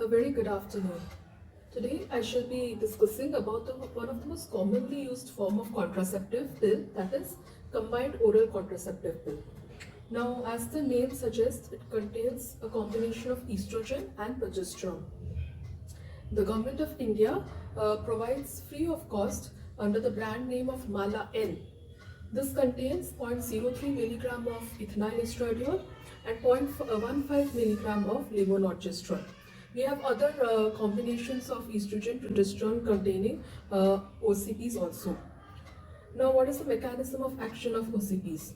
A very good afternoon. Today I shall be discussing about one of the most commonly used form of contraceptive pill, that is combined oral contraceptive pill. Now, as the name suggests, it contains a combination of estrogen and progesterone. The government of India provides free of cost under the brand name of Mala N. This contains 0.03 milligram of ethinyl estradiol and 0.15 milligram of levonorgestrel. We have other combinations of estrogen progesterone containing OCPs also. Now, what is the mechanism of action of OCPs?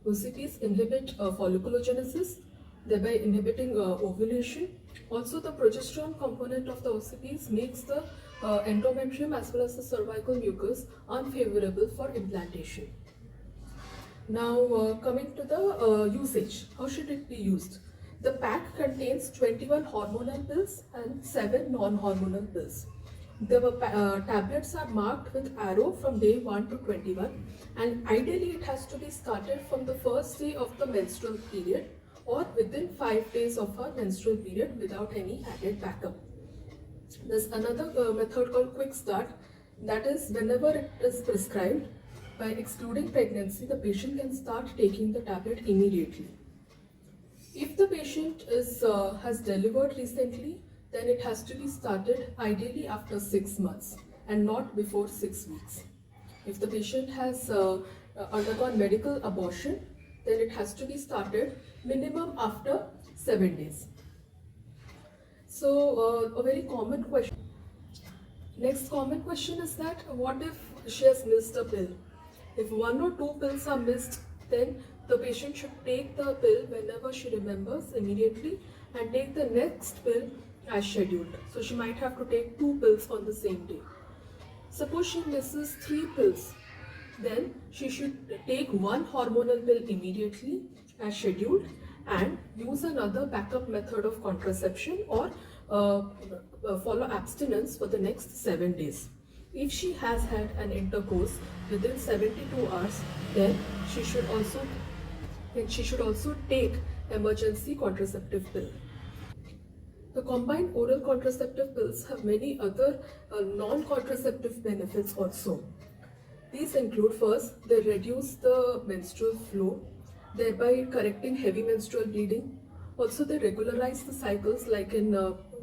OCPs inhibit folliculogenesis, thereby inhibiting ovulation. Also, the progesterone component of the OCPs makes the endometrium as well as the cervical mucus unfavorable for implantation. Now, coming to the usage, how should it be used? The pack contains 21 hormonal pills and 7 non-hormonal pills. The tablets are marked with arrow from day 1 to 21, and ideally it has to be started from the first day of the menstrual period or within 5 days of our menstrual period without any added backup. There's another method called quick start, that is whenever it is prescribed. By excluding pregnancy, the patient can start taking the tablet immediately. If the patient has delivered recently, then it has to be started ideally after 6 months and not before 6 weeks. If the patient has undergone medical abortion, then it has to be started minimum after 7 days. So a very common question. Next common question is that what if she has missed a pill? If 1 or 2 pills are missed, then the patient should take the pill whenever she remembers immediately and take the next pill as scheduled. So she might have to take 2 pills on the same day. Suppose she misses 3 pills, then she should take 1 hormonal pill immediately as scheduled and use another backup method of contraception or follow abstinence for the next 7 days. If she has had an intercourse within 72 hours, then she should also take emergency contraceptive pill. The combined oral contraceptive pills have many other non-contraceptive benefits also. These include, first, they reduce the menstrual flow, thereby correcting heavy menstrual bleeding. Also, they regularize the cycles like in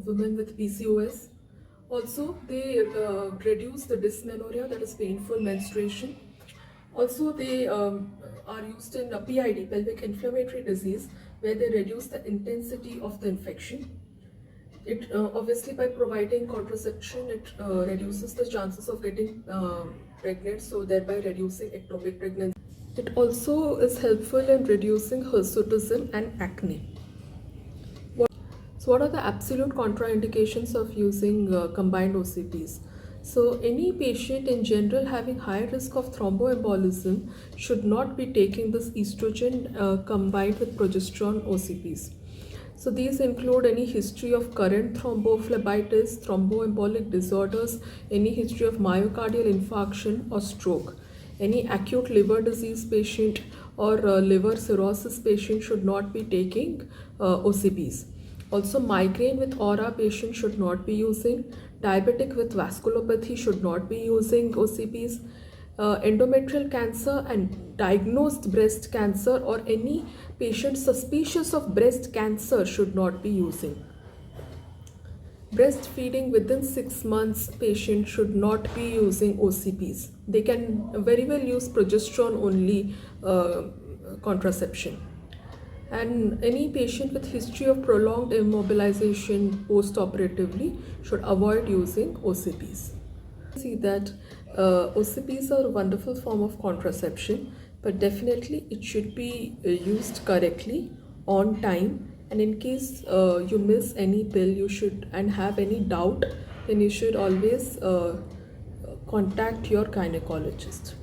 women with PCOS. Also, they reduce the dysmenorrhea, that is painful menstruation. Also, they are used in PID, pelvic inflammatory disease, where they reduce the intensity of the infection. It obviously, by providing contraception, it reduces the chances of getting pregnant, so thereby reducing ectopic pregnancy. It also is helpful in reducing hirsutism and acne. So what are the absolute contraindications of using combined OCPs? So any patient in general having high risk of thromboembolism should not be taking this estrogen combined with progesterone OCPs. So these include any history of current thrombophlebitis, thromboembolic disorders, any history of myocardial infarction or stroke. Any acute liver disease patient or liver cirrhosis patient should not be taking OCPs. Also, migraine with aura patient should not be using. Diabetic with vasculopathy should not be using OCPs. Endometrial cancer and diagnosed breast cancer or any patient suspicious of breast cancer should not be using. Breastfeeding within 6 months patient should not be using OCPs. They can very well use progesterone only contraception. And any patient with history of prolonged immobilization post-operatively should avoid using OCPs. See that OCPs are a wonderful form of contraception, but definitely it should be used correctly, on time, and in case you miss any pill and have any doubt, then you should always contact your gynecologist.